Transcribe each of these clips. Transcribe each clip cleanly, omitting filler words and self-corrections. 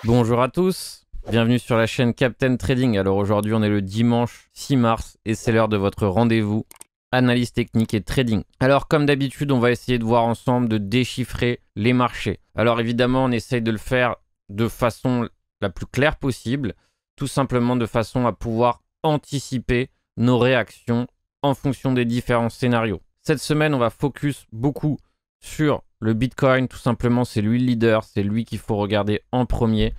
Bonjour à tous, bienvenue sur la chaîne Captain Trading. Alors aujourd'hui on est le dimanche 6 mars et c'est l'heure de votre rendez-vous analyse technique et trading. Alors comme d'habitude on va essayer de voir ensemble de déchiffrer les marchés. Alors évidemment on essaye de le faire de façon la plus claire possible, tout simplement de façon à pouvoir anticiper nos réactions en fonction des différents scénarios. Cette semaine on va focus beaucoup sur le Bitcoin, tout simplement c'est lui le leader, c'est lui qu'il faut regarder en premier.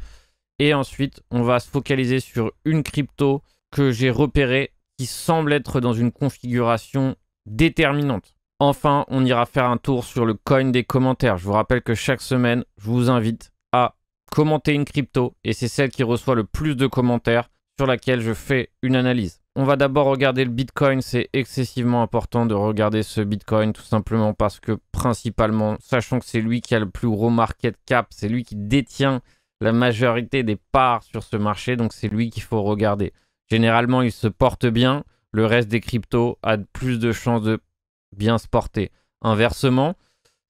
Et ensuite, on va se focaliser sur une crypto que j'ai repérée qui semble être dans une configuration déterminante. Enfin, on ira faire un tour sur le coin des commentaires. Je vous rappelle que chaque semaine, je vous invite à commenter une crypto et c'est celle qui reçoit le plus de commentaires sur laquelle je fais une analyse. On va d'abord regarder le Bitcoin. C'est excessivement important de regarder ce Bitcoin tout simplement parce que principalement, sachant que c'est lui qui a le plus gros market cap, c'est lui qui détient la majorité des parts sur ce marché, donc c'est lui qu'il faut regarder. Généralement, il se porte bien, le reste des cryptos a plus de chances de bien se porter. Inversement,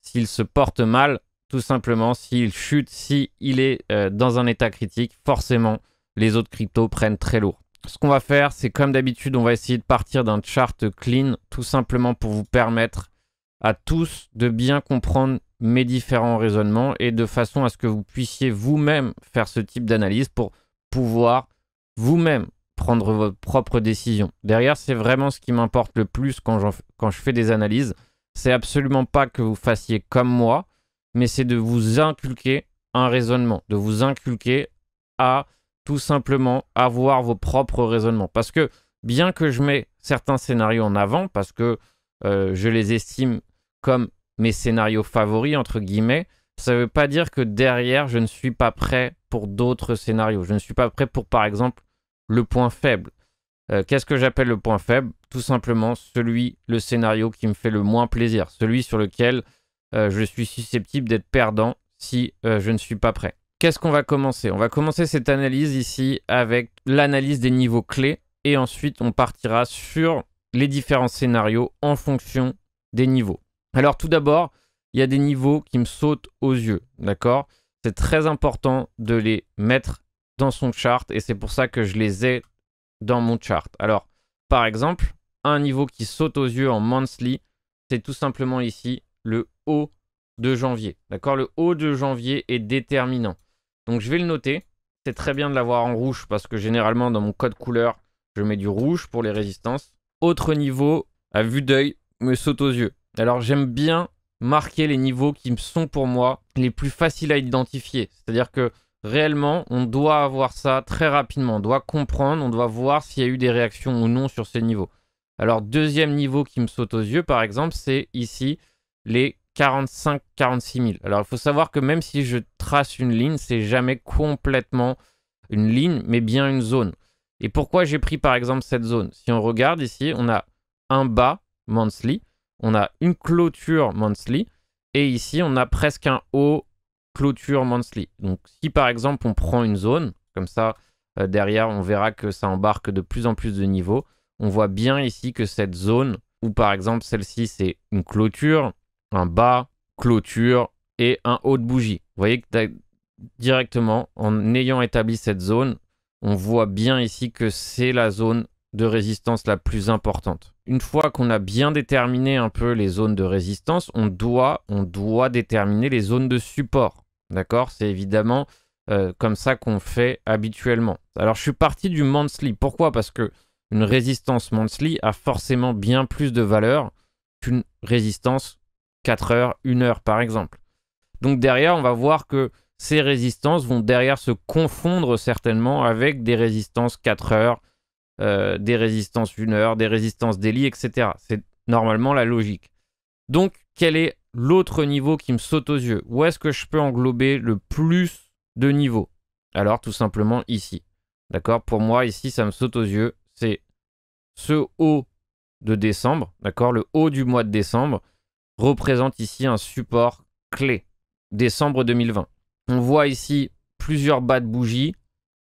s'il se porte mal, tout simplement, s'il chute, s'il est dans un état critique, forcément, les autres cryptos prennent très lourd. Ce qu'on va faire, c'est comme d'habitude, on va essayer de partir d'un chart clean, tout simplement pour vous permettre à tous de bien comprendre mes différents raisonnements et de façon à ce que vous puissiez vous-même faire ce type d'analyse pour pouvoir vous-même prendre votre propre décision. Derrière, c'est vraiment ce qui m'importe le plus quand je fais des analyses. C'est absolument pas que vous fassiez comme moi, mais c'est de vous inculquer un raisonnement, de vous inculquer à tout simplement avoir vos propres raisonnements. Parce que bien que je mets certains scénarios en avant, parce que je les estime comme mes scénarios favoris, entre guillemets, ça ne veut pas dire que derrière, je ne suis pas prêt pour d'autres scénarios. Je ne suis pas prêt pour, par exemple, le point faible. Qu'est-ce que j'appelle le point faible? Tout simplement le scénario qui me fait le moins plaisir, celui sur lequel je suis susceptible d'être perdant si je ne suis pas prêt. Qu'est-ce qu'on va commencer? On va commencer cette analyse ici avec l'analyse des niveaux clés et ensuite on partira sur les différents scénarios en fonction des niveaux. Alors tout d'abord, il y a des niveaux qui me sautent aux yeux, d'accord? C'est très important de les mettre dans son chart et c'est pour ça que je les ai dans mon chart. Alors, par exemple, un niveau qui saute aux yeux en monthly, c'est tout simplement ici le haut de janvier, d'accord? Le haut de janvier est déterminant. Donc je vais le noter. C'est très bien de l'avoir en rouge parce que généralement dans mon code couleur, je mets du rouge pour les résistances. Autre niveau, à vue d'œil, me saute aux yeux. Alors j'aime bien marquer les niveaux qui me sont pour moi les plus faciles à identifier. C'est-à-dire que réellement, on doit avoir ça très rapidement. On doit comprendre, on doit voir s'il y a eu des réactions ou non sur ces niveaux. Alors deuxième niveau qui me saute aux yeux, par exemple, c'est ici les 45-46 000. Alors il faut savoir que même si je trace une ligne, c'est jamais complètement une ligne, mais bien une zone. Et pourquoi j'ai pris par exemple cette zone? Si on regarde ici, on a un bas monthly, on a une clôture monthly, et ici on a presque un haut clôture monthly. Donc si par exemple on prend une zone, comme ça derrière on verra que ça embarque de plus en plus de niveaux, on voit bien ici que cette zone, ou par exemple celle-ci c'est une clôture, un bas, clôture et un haut de bougie. Vous voyez que directement, en ayant établi cette zone, on voit bien ici que c'est la zone de résistance la plus importante. Une fois qu'on a bien déterminé un peu les zones de résistance, on doit déterminer les zones de support. D'accord? C'est évidemment comme ça qu'on fait habituellement. Alors, je suis parti du monthly. Pourquoi? Parce que une résistance monthly a forcément bien plus de valeur qu'une résistance 4 heures, 1 heure par exemple. Donc derrière, on va voir que ces résistances vont derrière se confondre certainement avec des résistances 4 heures, des résistances 1 heure, des résistances daily, etc. C'est normalement la logique. Donc, quel est l'autre niveau qui me saute aux yeux? Où est-ce que je peux englober le plus de niveaux? Alors, tout simplement ici. D'accord? Pour moi, ici, ça me saute aux yeux. C'est ce haut de décembre. D'accord? Le haut du mois de décembre représente ici un support clé. Décembre 2020. On voit ici plusieurs bas de bougie.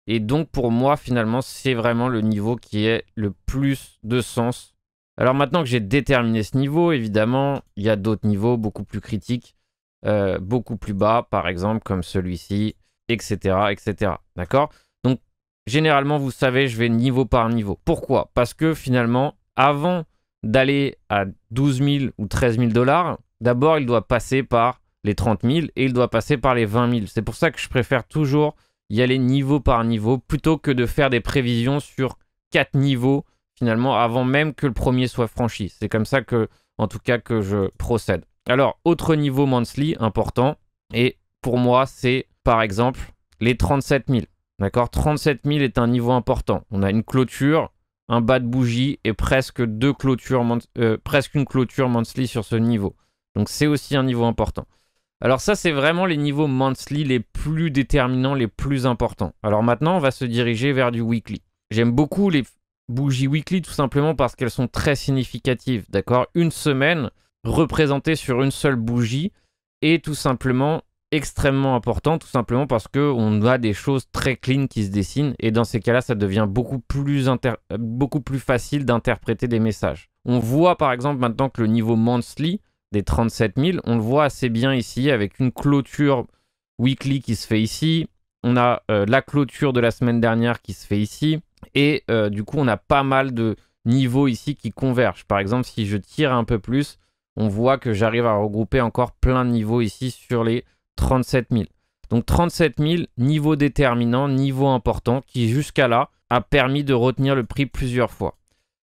Et donc, pour moi, finalement, c'est vraiment le niveau qui est le plus de sens. Alors maintenant que j'ai déterminé ce niveau, évidemment, il y a d'autres niveaux beaucoup plus critiques, beaucoup plus bas, par exemple, comme celui-ci. etc., etc. D'accord? Donc, généralement, vous savez, je vais niveau par niveau. Pourquoi? Parce que finalement, avant d'aller à 12 000 ou 13 000 $, d'abord, il doit passer par les 30 000 et il doit passer par les 20 000. C'est pour ça que je préfère toujours y aller niveau par niveau plutôt que de faire des prévisions sur 4 niveaux finalement avant même que le premier soit franchi. C'est comme ça que, en tout cas, que je procède. Alors, autre niveau monthly important, et pour moi, c'est par exemple les 37 000. D'accord? 37 000 est un niveau important. On a une clôture, un bas de bougie et presque une clôture monthly sur ce niveau. Donc, c'est aussi un niveau important. Alors ça, c'est vraiment les niveaux monthly les plus déterminants, les plus importants. Alors maintenant, on va se diriger vers du weekly. J'aime beaucoup les bougies weekly tout simplement parce qu'elles sont très significatives, d'accord? Une semaine représentée sur une seule bougie est tout simplement extrêmement important, tout simplement parce qu'on a des choses très clean qui se dessinent et dans ces cas-là, ça devient beaucoup plus facile d'interpréter des messages. On voit par exemple maintenant que le niveau monthly des 37 000, on le voit assez bien ici avec une clôture weekly qui se fait ici. On a la clôture de la semaine dernière qui se fait ici. Et du coup, on a pas mal de niveaux ici qui convergent. Par exemple, si je tire un peu plus, on voit que j'arrive à regrouper encore plein de niveaux ici sur les 37 000. Donc 37 000, niveau déterminant, niveau important, qui jusqu'à là a permis de retenir le prix plusieurs fois.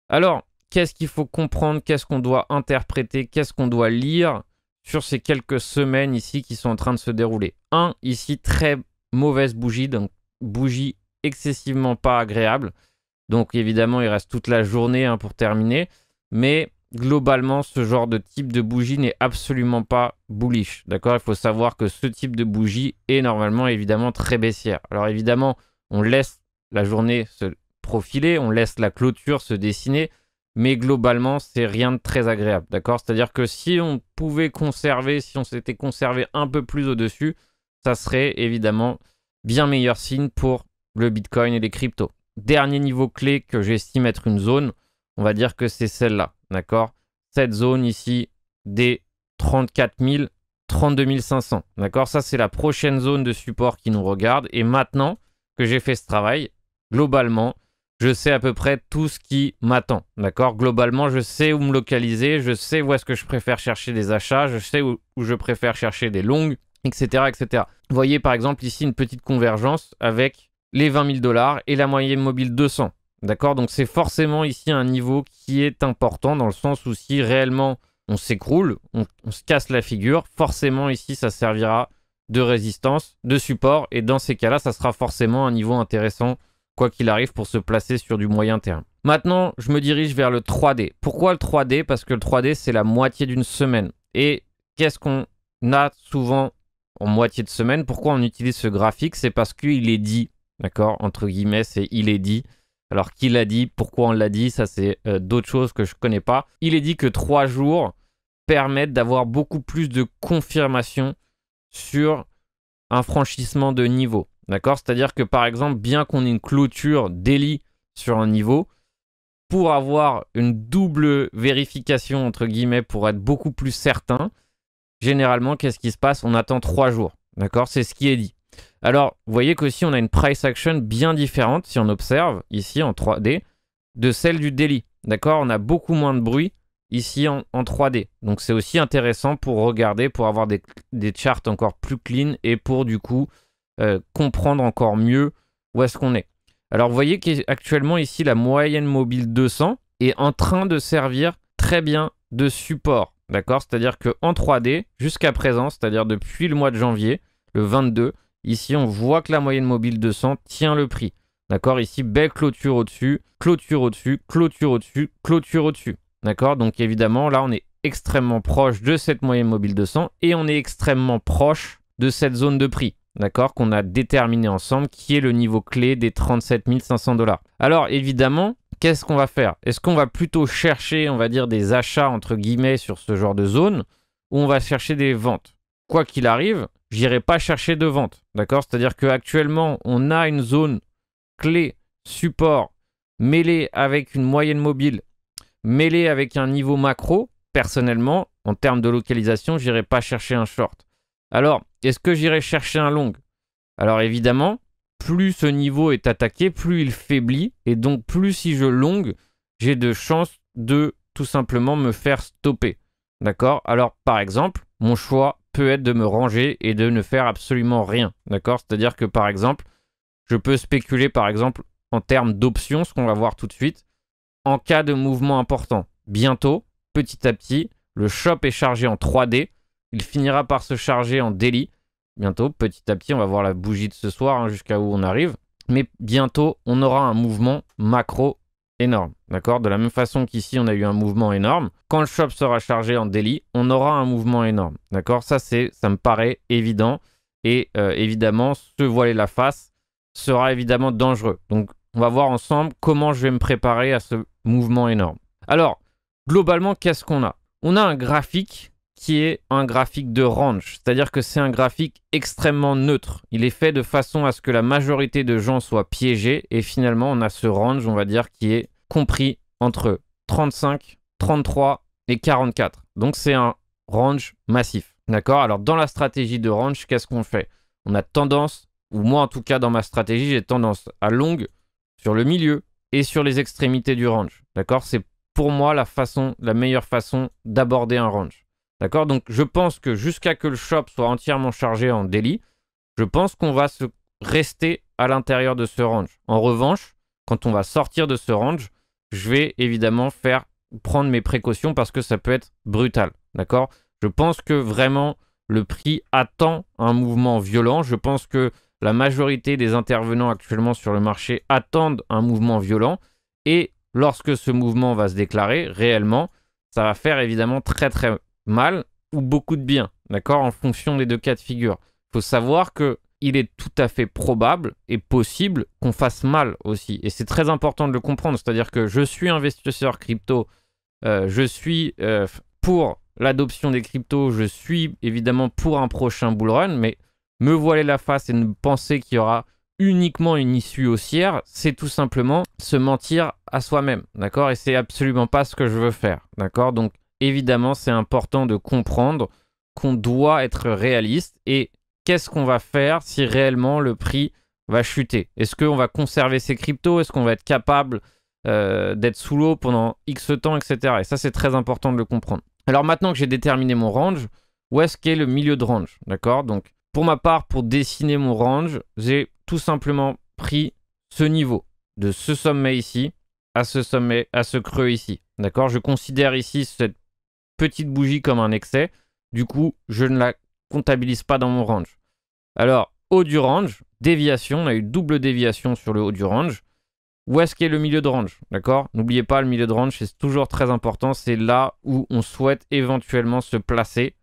Alors, qu'est-ce qu'il faut comprendre? Qu'est-ce qu'on doit interpréter? Qu'est-ce qu'on doit lire sur ces quelques semaines ici qui sont en train de se dérouler? Ici, très mauvaise bougie, donc bougie excessivement pas agréable. Donc évidemment, il reste toute la journée pour terminer. Mais globalement, ce genre de type de bougie n'est absolument pas bullish. D'accord? Il faut savoir que ce type de bougie est normalement évidemment très baissière. Alors évidemment, on laisse la journée se profiler, on laisse la clôture se dessiner. Mais globalement, c'est rien de très agréable, d'accord? C'est-à-dire que si on pouvait conserver, si on s'était conservé un peu plus au-dessus, ça serait évidemment bien meilleur signe pour le Bitcoin et les cryptos. Dernier niveau clé que j'estime être une zone, on va dire que c'est celle-là, d'accord? Cette zone ici des 34 000, 32 500, d'accord? Ça, c'est la prochaine zone de support qui nous regarde. Et maintenant que j'ai fait ce travail, globalement, je sais à peu près tout ce qui m'attend, d'accord? Globalement, je sais où me localiser, je sais où est-ce que je préfère chercher des achats, je sais où je préfère chercher des longues, etc., etc. Vous voyez par exemple ici une petite convergence avec les 20 000 $ et la moyenne mobile 200, d'accord? Donc c'est forcément ici un niveau qui est important dans le sens où si réellement on s'écroule, on se casse la figure, forcément ici ça servira de résistance, de support et dans ces cas-là, ça sera forcément un niveau intéressant quoi qu'il arrive pour se placer sur du moyen terme. Maintenant, je me dirige vers le 3D. Pourquoi le 3D? Parce que le 3D, c'est la moitié d'une semaine. Et qu'est-ce qu'on a souvent en moitié de semaine? Pourquoi on utilise ce graphique? C'est parce qu'il est dit, d'accord? Entre guillemets, c'est il est dit. Alors, qui l'a dit? Pourquoi on l'a dit? Ça, c'est d'autres choses que je ne connais pas. Il est dit que 3 jours permettent d'avoir beaucoup plus de confirmation sur un franchissement de niveau. D'accord? C'est-à-dire que par exemple, bien qu'on ait une clôture daily sur un niveau, pour avoir une double vérification, entre guillemets, pour être beaucoup plus certain, généralement, qu'est-ce qui se passe? On attend 3 jours. D'accord? C'est ce qui est dit. Alors, vous voyez qu'aussi, on a une price action bien différente, si on observe, ici en 3D, de celle du daily. D'accord? On a beaucoup moins de bruit ici en 3D. Donc, c'est aussi intéressant pour regarder, pour avoir des charts encore plus clean et pour, du coup, comprendre encore mieux où est-ce qu'on est. Alors vous voyez qu'actuellement ici la moyenne mobile 200 est en train de servir très bien de support, d'accord? C'est-à-dire qu'en 3D jusqu'à présent, c'est-à-dire depuis le mois de janvier, le 22, ici on voit que la moyenne mobile 200 tient le prix, d'accord? Ici belle clôture au-dessus, clôture au-dessus, clôture au-dessus, clôture au-dessus, d'accord? Donc évidemment là on est extrêmement proche de cette moyenne mobile 200 et on est extrêmement proche de cette zone de prix. D'accord, qu'on a déterminé ensemble, qui est le niveau clé des 37 500 $. Alors évidemment, qu'est-ce qu'on va faire? Est-ce qu'on va plutôt chercher, on va dire, des achats entre guillemets sur ce genre de zone, ou on va chercher des ventes? Quoi qu'il arrive, j'irai pas chercher de vente. D'accord? C'est-à-dire qu'actuellement, on a une zone clé support mêlée avec une moyenne mobile, mêlée avec un niveau macro. Personnellement, en termes de localisation, j'irai pas chercher un short. Alors, est-ce que j'irai chercher un long? Alors évidemment, plus ce niveau est attaqué, plus il faiblit. Et donc plus si je longue, j'ai de chances de tout simplement me faire stopper. D'accord? Alors par exemple, mon choix peut être de me ranger et de ne faire absolument rien. D'accord? C'est-à-dire que par exemple, je peux spéculer par exemple en termes d'options, ce qu'on va voir tout de suite, en cas de mouvement important. Bientôt, petit à petit, le shop est chargé en 3D. Il finira par se charger en daily. Bientôt, petit à petit, on va voir la bougie de ce soir hein, jusqu'à où on arrive. Mais bientôt, on aura un mouvement macro énorme. D'accord? De la même façon qu'ici, on a eu un mouvement énorme. Quand le shop sera chargé en daily, on aura un mouvement énorme. D'accord? Ça me paraît évident. Et évidemment, se voiler la face sera évidemment dangereux. Donc, on va voir ensemble comment je vais me préparer à ce mouvement énorme. Alors, globalement, qu'est-ce qu'on a? On a un graphique qui est un graphique de range, c'est-à-dire que c'est un graphique extrêmement neutre. Il est fait de façon à ce que la majorité de gens soient piégés et finalement, on a ce range, on va dire, qui est compris entre 35, 33 et 44. Donc, c'est un range massif. D'accord? Alors, dans la stratégie de range, qu'est-ce qu'on fait? On a tendance, ou moi en tout cas dans ma stratégie, j'ai tendance à long sur le milieu et sur les extrémités du range. D'accord? C'est pour moi la meilleure façon d'aborder un range. D'accord? Donc je pense que jusqu'à que le shop soit entièrement chargé en daily, je pense qu'on va se rester à l'intérieur de ce range. En revanche, quand on va sortir de ce range, je vais évidemment prendre mes précautions parce que ça peut être brutal. D'accord? Je pense que vraiment le prix attend un mouvement violent. Je pense que la majorité des intervenants actuellement sur le marché attendent un mouvement violent et lorsque ce mouvement va se déclarer réellement, ça va faire évidemment très très mal ou beaucoup de bien, d'accord, en fonction des deux cas de figure. Il faut savoir qu'il est tout à fait probable et possible qu'on fasse mal aussi. Et c'est très important de le comprendre, c'est-à-dire que je suis investisseur crypto, je suis pour l'adoption des cryptos, je suis évidemment pour un prochain bull run, mais me voiler la face et ne penser qu'il y aura uniquement une issue haussière, c'est tout simplement se mentir à soi-même, d'accord? Et c'est absolument pas ce que je veux faire, d'accord? Donc, évidemment, c'est important de comprendre qu'on doit être réaliste et qu'est-ce qu'on va faire si réellement le prix va chuter? Est-ce qu'on va conserver ses cryptos? Est-ce qu'on va être capable d'être sous l'eau pendant X temps, etc. Et ça, c'est très important de le comprendre. Alors maintenant que j'ai déterminé mon range, où est-ce qu'est le milieu de range? D'accord? Donc, pour ma part, pour dessiner mon range, j'ai tout simplement pris ce niveau, de ce sommet ici à ce sommet, à ce creux ici. D'accord? Je considère ici cette petite bougie comme un excès. Du coup, je ne la comptabilise pas dans mon range. Alors, haut du range, déviation, on a eu double déviation sur le haut du range. Où est-ce qu'est le milieu de range? D'accord? N'oubliez pas, le milieu de range, c'est toujours très important. C'est là où on souhaite éventuellement se placer,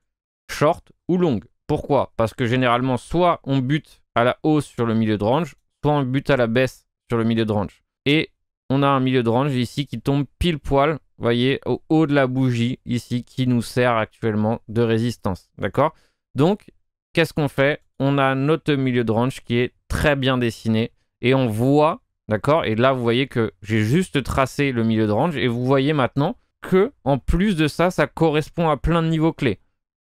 short ou long. Pourquoi? Parce que généralement, soit on bute à la hausse sur le milieu de range, soit on bute à la baisse sur le milieu de range. Et on a un milieu de range ici qui tombe pile poil, vous voyez, au haut de la bougie ici, qui nous sert actuellement de résistance. D'accord? Donc, qu'est-ce qu'on fait? On a notre milieu de range qui est très bien dessiné et on voit, d'accord? Et là, vous voyez que j'ai juste tracé le milieu de range et vous voyez maintenant que, en plus de ça, ça correspond à plein de niveaux clés.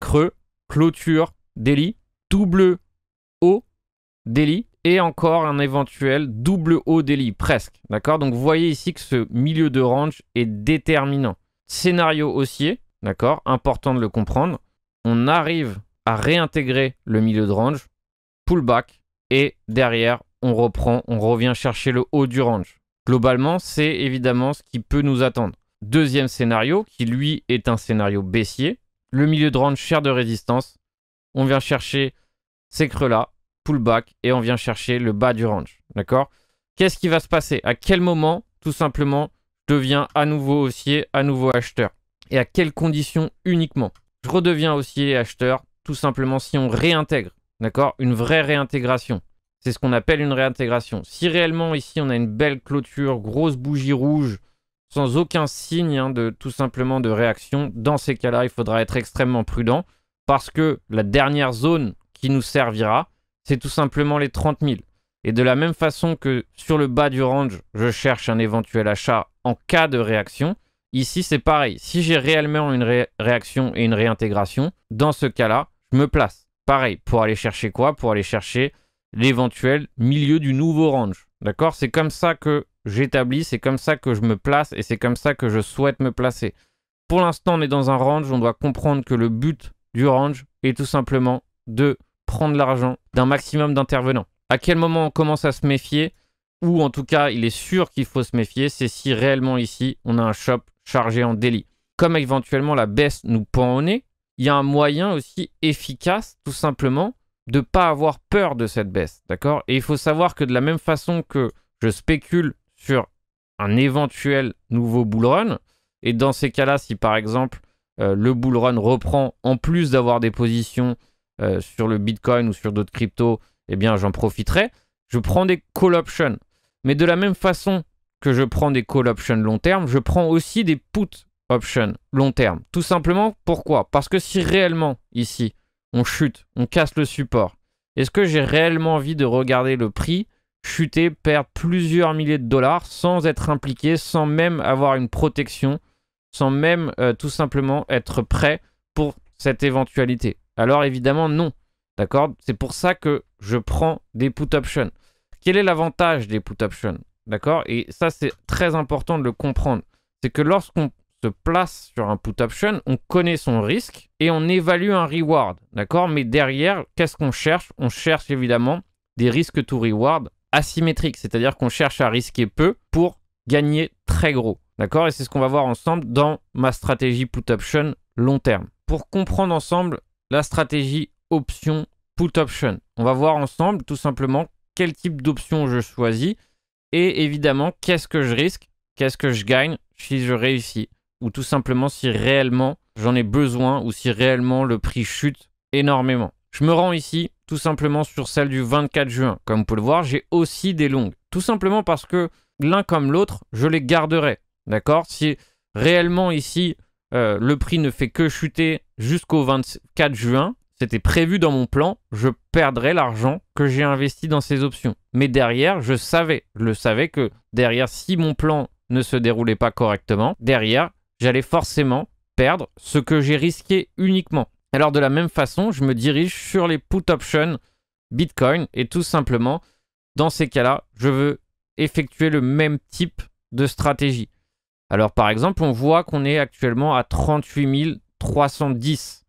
Creux, clôture, daily, double haut, daily et encore un éventuel double haut daily, presque. D'accord? Donc vous voyez ici que ce milieu de range est déterminant. Scénario haussier, d'accord? Important de le comprendre. On arrive à réintégrer le milieu de range, pullback, et derrière, on reprend, on revient chercher le haut du range. Globalement, c'est évidemment ce qui peut nous attendre. Deuxième scénario, qui lui est un scénario baissier. Le milieu de range cher de résistance. On vient chercher ces creux-là, pullback, et on vient chercher le bas du range. D'accord? Qu'est-ce qui va se passer? À quel moment, tout simplement, je deviens à nouveau haussier, à nouveau acheteur? Et à quelles conditions uniquement? Je redeviens haussier et acheteur, tout simplement si on réintègre. D'accord? Une vraie réintégration. C'est ce qu'on appelle une réintégration. Si réellement, ici, on a une belle clôture, grosse bougie rouge, sans aucun signe de tout simplement de réaction, dans ces cas-là, il faudra être extrêmement prudent parce que la dernière zone qui nous servira, c'est tout simplement les 30 000. Et de la même façon que sur le bas du range, je cherche un éventuel achat en cas de réaction, ici c'est pareil. Si j'ai réellement une réaction et une réintégration, dans ce cas-là, je me place. Pareil, pour aller chercher quoi? Pour aller chercher l'éventuel milieu du nouveau range. D'accord? C'est comme ça que j'établis, c'est comme ça que je me place et c'est comme ça que je souhaite me placer. Pour l'instant, on est dans un range, on doit comprendre que le but du range est tout simplement de prendre l'argent d'un maximum d'intervenants. À quel moment on commence à se méfier, ou en tout cas, il est sûr qu'il faut se méfier, c'est si réellement ici, on a un shop chargé en daily. Comme éventuellement la baisse nous pend au nez, il y a un moyen aussi efficace, tout simplement, de ne pas avoir peur de cette baisse, d'accord? Et il faut savoir que de la même façon que je spécule sur un éventuel nouveau bull run, et dans ces cas-là, si par exemple le bull run reprend, en plus d'avoir des positions sur le Bitcoin ou sur d'autres cryptos, eh bien j'en profiterai. Je prends des call options. Mais de la même façon que je prends des call options long terme, je prends aussi des put options long terme. Tout simplement, pourquoi? Parce que si réellement, ici, on chute, on casse le support, est-ce que j'ai réellement envie de regarder le prix chuter, perdre plusieurs milliers de dollars sans être impliqué, sans même avoir une protection, sans même tout simplement être prêt pour cette éventualité? Alors évidemment, non. D'accord? C'est pour ça que je prends des put options. Quel est l'avantage des put options? D'accord? Et ça, c'est très important de le comprendre. C'est que lorsqu'on se place sur un put option, on connaît son risque et on évalue un reward. D'accord? Mais derrière, qu'est-ce qu'on cherche? On cherche évidemment des risques to reward asymétriques. C'est-à-dire qu'on cherche à risquer peu pour gagner très gros. D'accord? Et c'est ce qu'on va voir ensemble dans ma stratégie put option long terme. Pour comprendre ensemble la stratégie option put option, on va voir ensemble tout simplement quel type d'option je choisis et évidemment qu'est-ce que je risque, qu'est-ce que je gagne si je réussis ou tout simplement si réellement j'en ai besoin ou si réellement le prix chute énormément. Je me rends ici tout simplement sur celle du 24 juin. Comme vous pouvez le voir, j'ai aussi des longues. Tout simplement parce que l'un comme l'autre, je les garderai. D'accord? Si réellement ici, le prix ne fait que chuter jusqu'au 24 juin, c'était prévu dans mon plan, je perdrais l'argent que j'ai investi dans ces options. Mais derrière, je le savais que derrière, si mon plan ne se déroulait pas correctement, derrière, j'allais forcément perdre ce que j'ai risqué uniquement. Alors de la même façon, je me dirige sur les put options Bitcoin et tout simplement, dans ces cas-là, je veux effectuer le même type de stratégie. Alors par exemple, on voit qu'on est actuellement à 38 310.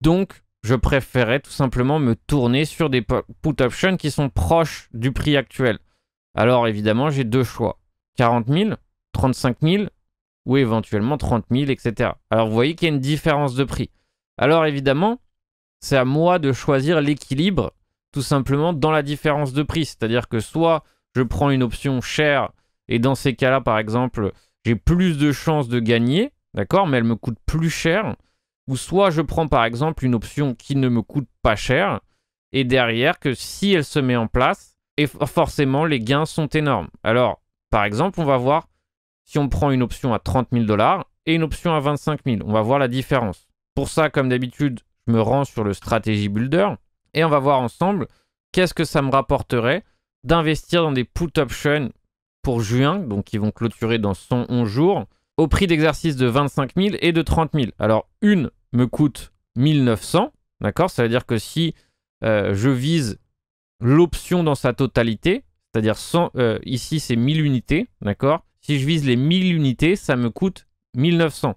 Donc, je préférais tout simplement me tourner sur des put options qui sont proches du prix actuel. Alors évidemment, j'ai deux choix. 40 000, 35 000 ou éventuellement 30 000, etc. Alors vous voyez qu'il y a une différence de prix. Alors évidemment, c'est à moi de choisir l'équilibre tout simplement dans la différence de prix. C'est-à-dire que soit je prends une option chère et dans ces cas-là, par exemple, j'ai plus de chances de gagner, d'accord, mais elle me coûte plus cher. Ou soit je prends par exemple une option qui ne me coûte pas cher et derrière que si elle se met en place, et forcément les gains sont énormes. Alors par exemple, on va voir si on prend une option à 30 000 $ et une option à 25 000. On va voir la différence. Pour ça, comme d'habitude, je me rends sur le Strategy Builder et on va voir ensemble qu'est-ce que ça me rapporterait d'investir dans des put options pour juin, donc qui vont clôturer dans 111 jours, au prix d'exercice de 25 000 et de 30 000. Alors, une me coûte 1900, d'accord? Ça veut dire que si je vise l'option dans sa totalité, c'est-à-dire ici c'est 1000 unités, d'accord? Si je vise les 1000 unités, ça me coûte 1900.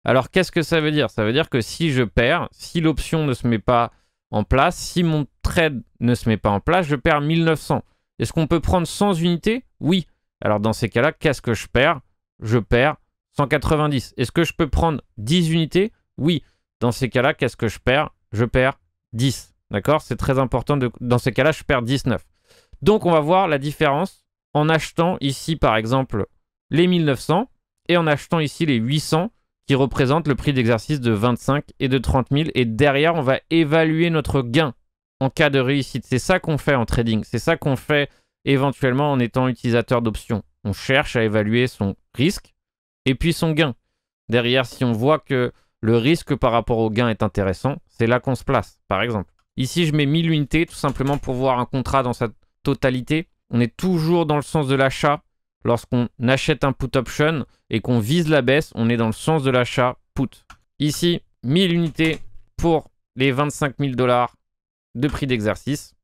Alors, qu'est-ce que ça veut dire? Ça veut dire que si je perds, si l'option ne se met pas en place, si mon trade ne se met pas en place, je perds 1900. Est-ce qu'on peut prendre 100 unités? Oui. Alors, dans ces cas-là, qu'est-ce que je perds? Je perds 190. Est-ce que je peux prendre 10 unités? Oui. Dans ces cas-là, qu'est-ce que je perds? Je perds 10. D'accord? C'est très important. Dans ces cas-là, je perds 19. Donc, on va voir la différence en achetant ici, par exemple, les 1900 et en achetant ici les 800 qui représentent le prix d'exercice de 25 et de 30 000. Et derrière, on va évaluer notre gain en cas de réussite. C'est ça qu'on fait en trading. C'est ça qu'on fait éventuellement en étant utilisateur d'options. On cherche à évaluer son risque et puis son gain. Derrière, si on voit que le risque par rapport au gain est intéressant, c'est là qu'on se place, par exemple. Ici, je mets 1000 unités tout simplement pour voir un contrat dans sa totalité. On est toujours dans le sens de l'achat. Lorsqu'on achète un put option et qu'on vise la baisse, on est dans le sens de l'achat put. Ici, 1000 unités pour les 25 000 $ de prix d'exercice.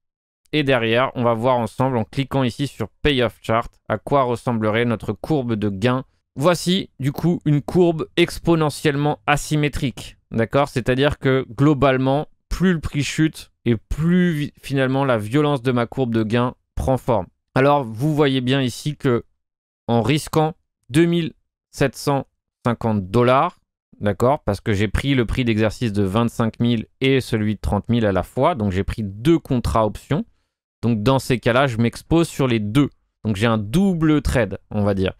Et derrière, on va voir ensemble en cliquant ici sur Payoff Chart à quoi ressemblerait notre courbe de gain. Voici du coup une courbe exponentiellement asymétrique. D'accord? C'est-à-dire que globalement, plus le prix chute et plus finalement la violence de ma courbe de gain prend forme. Alors vous voyez bien ici que en risquant 2750 $, d'accord, parce que j'ai pris le prix d'exercice de 25 000 et celui de 30 000 à la fois, donc j'ai pris 2 contrats options. Donc dans ces cas-là, je m'expose sur les deux. Donc j'ai un double trade, on va dire.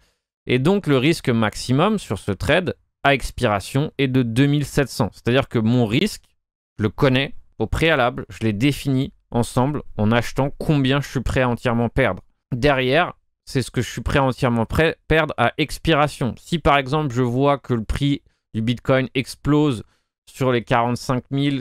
Et donc le risque maximum sur ce trade à expiration est de 2700. C'est-à-dire que mon risque, je le connais au préalable, je l'ai défini ensemble en achetant combien je suis prêt à entièrement perdre. Derrière, c'est ce que je suis prêt à entièrement perdre à expiration. Si par exemple je vois que le prix du Bitcoin explose sur les 45 000,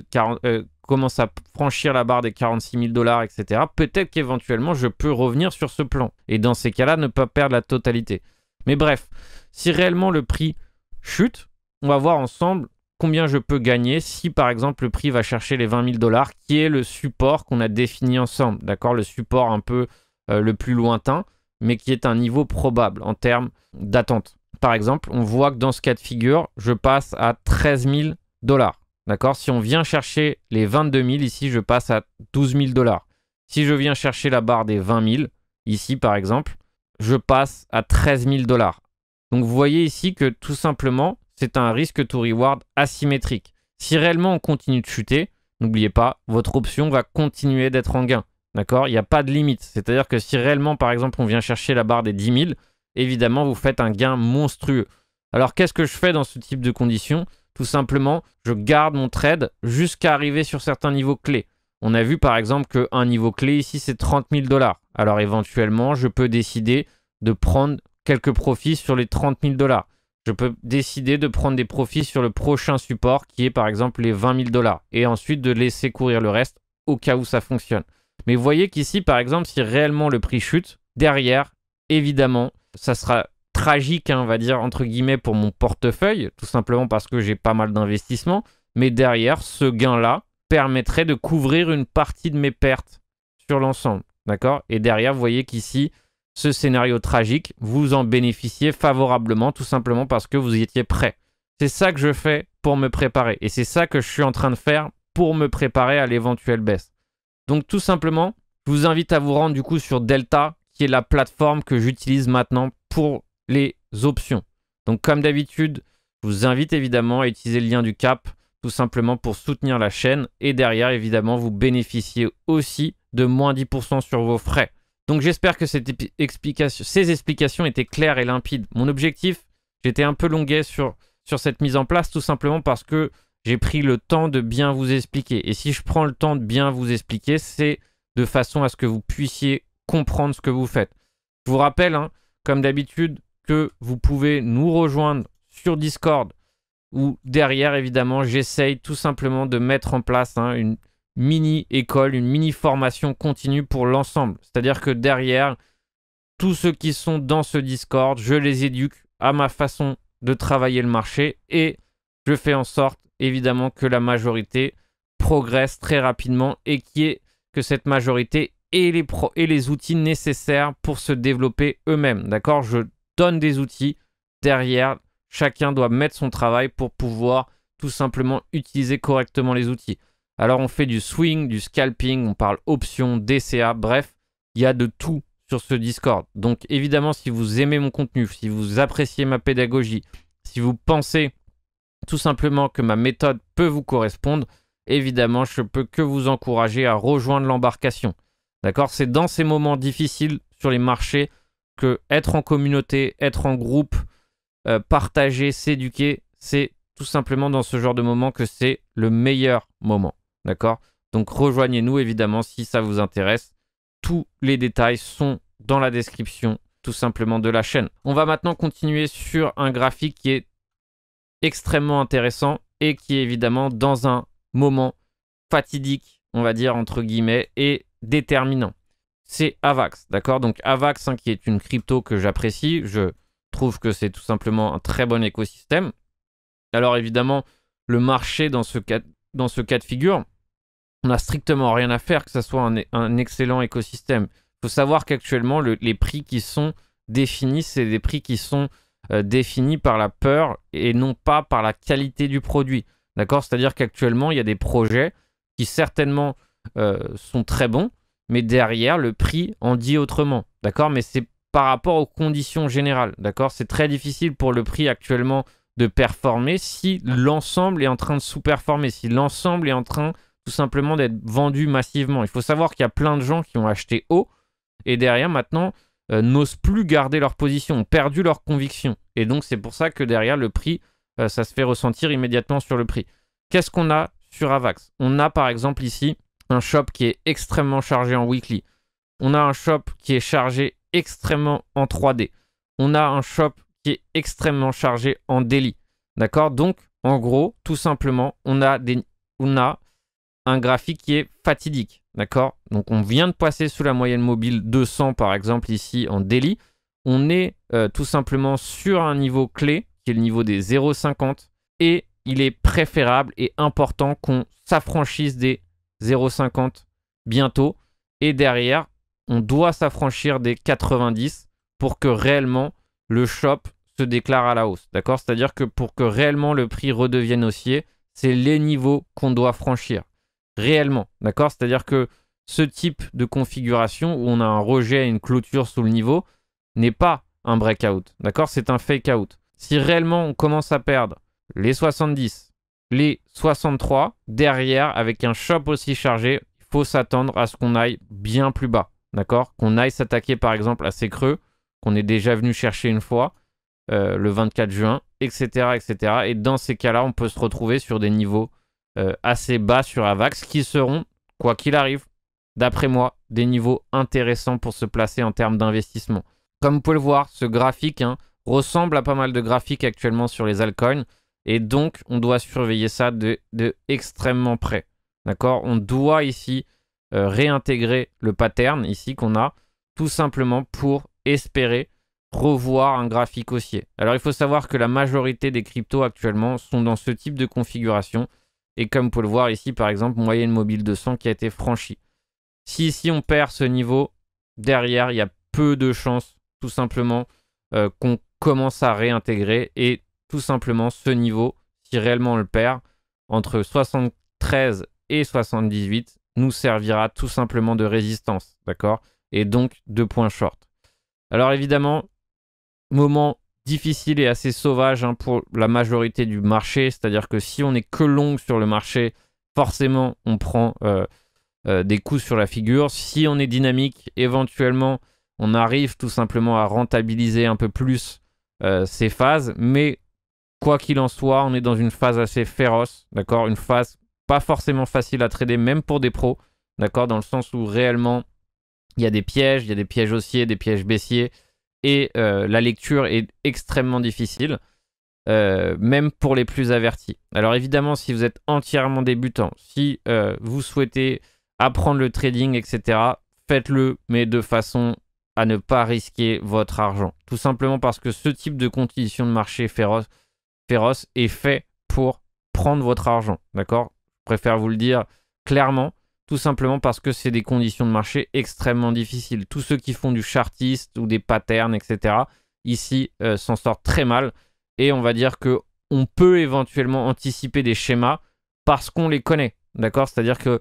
commence à franchir la barre des 46 000 $, etc., peut-être qu'éventuellement je peux revenir sur ce plan. Et dans ces cas-là, ne pas perdre la totalité. Mais bref, si réellement le prix chute, on va voir ensemble combien je peux gagner si par exemple le prix va chercher les 20 000 $, qui est le support qu'on a défini ensemble. D'accord, le support un peu le plus lointain, mais qui est un niveau probable en termes d'attente. Par exemple, on voit que dans ce cas de figure, je passe à 13 000 $. D'accord? Si on vient chercher les 22 000, ici, je passe à 12 000 $. Si je viens chercher la barre des 20 000, ici, par exemple, je passe à 13 000 $. Donc, vous voyez ici que, tout simplement, c'est un risque to reward asymétrique. Si réellement on continue de chuter, n'oubliez pas, votre option va continuer d'être en gain. D'accord? Il n'y a pas de limite. C'est-à-dire que si réellement, par exemple, on vient chercher la barre des 10 000, évidemment, vous faites un gain monstrueux. Alors, qu'est-ce que je fais dans ce type de conditions? Tout simplement, je garde mon trade jusqu'à arriver sur certains niveaux clés. On a vu, par exemple, qu'un niveau clé ici, c'est 30 000 $. Alors, éventuellement, je peux décider de prendre quelques profits sur les 30 000 $. Je peux décider de prendre des profits sur le prochain support, qui est, par exemple, les 20 000 $. Et ensuite, de laisser courir le reste au cas où ça fonctionne. Mais vous voyez qu'ici, par exemple, si réellement le prix chute, derrière, évidemment, ça sera tragique, hein, on va dire, entre guillemets, pour mon portefeuille, tout simplement parce que j'ai pas mal d'investissements. Mais derrière, ce gain-là permettrait de couvrir une partie de mes pertes sur l'ensemble. D'accord? Et derrière, vous voyez qu'ici, ce scénario tragique, vous en bénéficiez favorablement, tout simplement parce que vous y étiez prêt. C'est ça que je fais pour me préparer. Et c'est ça que je suis en train de faire pour me préparer à l'éventuelle baisse. Donc tout simplement, je vous invite à vous rendre du coup sur Delta, qui est la plateforme que j'utilise maintenant pour les options. Donc comme d'habitude, je vous invite évidemment à utiliser le lien du CAP, tout simplement pour soutenir la chaîne. Et derrière, évidemment, vous bénéficiez aussi de moins 10% sur vos frais. Donc j'espère que ces explications étaient claires et limpides. Mon objectif, j'étais un peu longuet sur cette mise en place, tout simplement parce que j'ai pris le temps de bien vous expliquer. Et si je prends le temps de bien vous expliquer, c'est de façon à ce que vous puissiez comprendre ce que vous faites. Je vous rappelle, hein, comme d'habitude, que vous pouvez nous rejoindre sur Discord, où derrière, évidemment, j'essaye tout simplement de mettre en place une mini-école, une mini-formation continue pour l'ensemble. C'est-à-dire que derrière, tous ceux qui sont dans ce Discord, je les éduque à ma façon de travailler le marché et je fais en sorte, évidemment, que la majorité progresse très rapidement et que cette majorité ait les outils nécessaires pour se développer eux-mêmes. D'accord? Je donne des outils. Derrière, chacun doit mettre son travail pour pouvoir tout simplement utiliser correctement les outils. Alors, on fait du swing, du scalping, on parle options, DCA, bref, il y a de tout sur ce Discord. Donc, évidemment, si vous aimez mon contenu, si vous appréciez ma pédagogie, si vous pensez tout simplement que ma méthode peut vous correspondre, évidemment, je peux que vous encourager à rejoindre l'embarcation. D'accord? C'est dans ces moments difficiles sur les marchés que être en communauté, être en groupe, partager, s'éduquer, c'est tout simplement dans ce genre de moment que c'est le meilleur moment. D'accord? Donc rejoignez-nous évidemment si ça vous intéresse. Tous les détails sont dans la description tout simplement de la chaîne. On va maintenant continuer sur un graphique qui est extrêmement intéressant et qui est évidemment dans un moment fatidique, on va dire entre guillemets, et déterminant. C'est AVAX, d'accord? Donc AVAX, qui est une crypto que j'apprécie, je trouve que c'est tout simplement un très bon écosystème. Alors évidemment, le marché dans ce cas de figure, on n'a strictement rien à faire que ça soit un excellent écosystème. Il faut savoir qu'actuellement, les prix qui sont définis, c'est des prix qui sont définis par la peur et non pas par la qualité du produit. D'accord? C'est-à-dire qu'actuellement, il y a des projets qui certainement sont très bons, mais derrière, le prix en dit autrement. D'accord? Mais c'est par rapport aux conditions générales. D'accord? C'est très difficile pour le prix actuellement de performer si l'ensemble est en train de sous-performer, si l'ensemble est en train tout simplement d'être vendu massivement. Il faut savoir qu'il y a plein de gens qui ont acheté haut et derrière maintenant n'osent plus garder leur position, ont perdu leur conviction. Et donc c'est pour ça que derrière le prix, ça se fait ressentir immédiatement sur le prix. Qu'est-ce qu'on a sur Avax? On a par exemple ici un shop qui est extrêmement chargé en weekly. On a un shop qui est chargé extrêmement en 3D. On a un shop qui est extrêmement chargé en daily. D'accord? Donc en gros, tout simplement, on a un graphique qui est fatidique, d'accord? Donc on vient de passer sous la moyenne mobile 200 par exemple ici en daily. On est tout simplement sur un niveau clé qui est le niveau des 0,50 et il est préférable et important qu'on s'affranchisse des 0,50 bientôt et derrière on doit s'affranchir des 90 pour que réellement le shop se déclare à la hausse, d'accord? C'est-à-dire que pour que réellement le prix redevienne haussier, c'est les niveaux qu'on doit franchir. Réellement, d'accord? C'est-à-dire que ce type de configuration où on a un rejet et une clôture sous le niveau n'est pas un breakout, d'accord? C'est un fake out. Si réellement on commence à perdre les 70, les 63, derrière, avec un shop aussi chargé, il faut s'attendre à ce qu'on aille bien plus bas, d'accord? Qu'on aille s'attaquer par exemple à ces creux qu'on est déjà venu chercher une fois, le 24 juin, etc., etc. Et dans ces cas-là, on peut se retrouver sur des niveaux assez bas sur Avax qui seront, quoi qu'il arrive, d'après moi, des niveaux intéressants pour se placer en termes d'investissement. Comme vous pouvez le voir, ce graphique ressemble à pas mal de graphiques actuellement sur les altcoins et donc on doit surveiller ça de extrêmement près. D'accord? On doit ici réintégrer le pattern ici qu'on a tout simplement pour espérer revoir un graphique haussier. Alors il faut savoir que la majorité des cryptos actuellement sont dans ce type de configuration. Et comme vous pouvez le voir ici, par exemple, moyenne mobile 200 qui a été franchie. Si ici on perd ce niveau, derrière, il y a peu de chances, tout simplement, qu'on commence à réintégrer. Et tout simplement, ce niveau, si réellement on le perd, entre 73 et 78, nous servira tout simplement de résistance, d'accord? Et donc de point short. Alors évidemment, moment difficile et assez sauvage pour la majorité du marché, c'est-à-dire que si on n'est que long sur le marché, forcément on prend des coups sur la figure. Si on est dynamique, éventuellement on arrive tout simplement à rentabiliser un peu plus ces phases, mais quoi qu'il en soit, on est dans une phase assez féroce, d'accord? Une phase pas forcément facile à trader, même pour des pros, d'accord? Dans le sens où réellement il y a des pièges haussiers, des pièges baissiers, et la lecture est extrêmement difficile, même pour les plus avertis. Alors évidemment, si vous êtes entièrement débutant, si vous souhaitez apprendre le trading, etc., faites-le, mais de façon à ne pas risquer votre argent. Tout simplement parce que ce type de conditions de marché féroce est fait pour prendre votre argent. D'accord? Je préfère vous le dire clairement. Tout simplement parce que c'est des conditions de marché extrêmement difficiles. Tous ceux qui font du chartiste ou des patterns, etc., ici, s'en sortent très mal. Et on va dire qu'on peut éventuellement anticiper des schémas parce qu'on les connaît. D'accord? C'est-à-dire que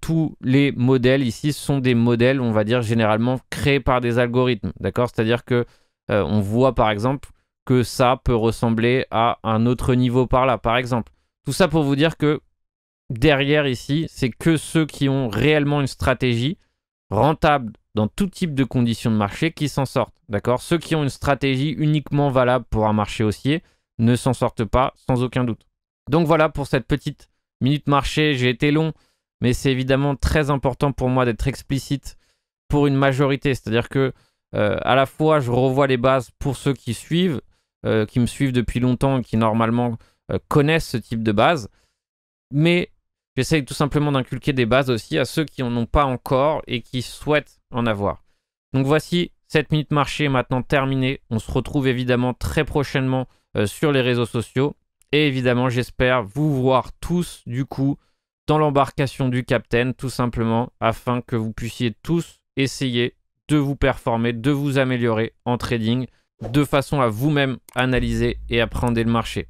tous les modèles ici sont des modèles, on va dire, généralement créés par des algorithmes. D'accord? C'est-à-dire que on voit, par exemple, que ça peut ressembler à un autre niveau par là, par exemple. Tout ça pour vous dire que derrière ici, c'est que ceux qui ont réellement une stratégie rentable dans tout type de conditions de marché qui s'en sortent. D'accord? Ceux qui ont une stratégie uniquement valable pour un marché haussier ne s'en sortent pas sans aucun doute. Donc voilà pour cette petite minute marché. J'ai été long, mais c'est évidemment très important pour moi d'être explicite pour une majorité. C'est-à-dire que à la fois, je revois les bases pour ceux qui suivent, qui me suivent depuis longtemps et qui normalement connaissent ce type de base. Mais j'essaye tout simplement d'inculquer des bases aussi à ceux qui n'en ont pas encore et qui souhaitent en avoir. Donc voici, cette minute marché est maintenant terminée. On se retrouve évidemment très prochainement sur les réseaux sociaux. Et évidemment, j'espère vous voir tous du coup dans l'embarcation du Captain, tout simplement, afin que vous puissiez tous essayer de vous performer, de vous améliorer en trading, de façon à vous-même analyser et appréhender le marché.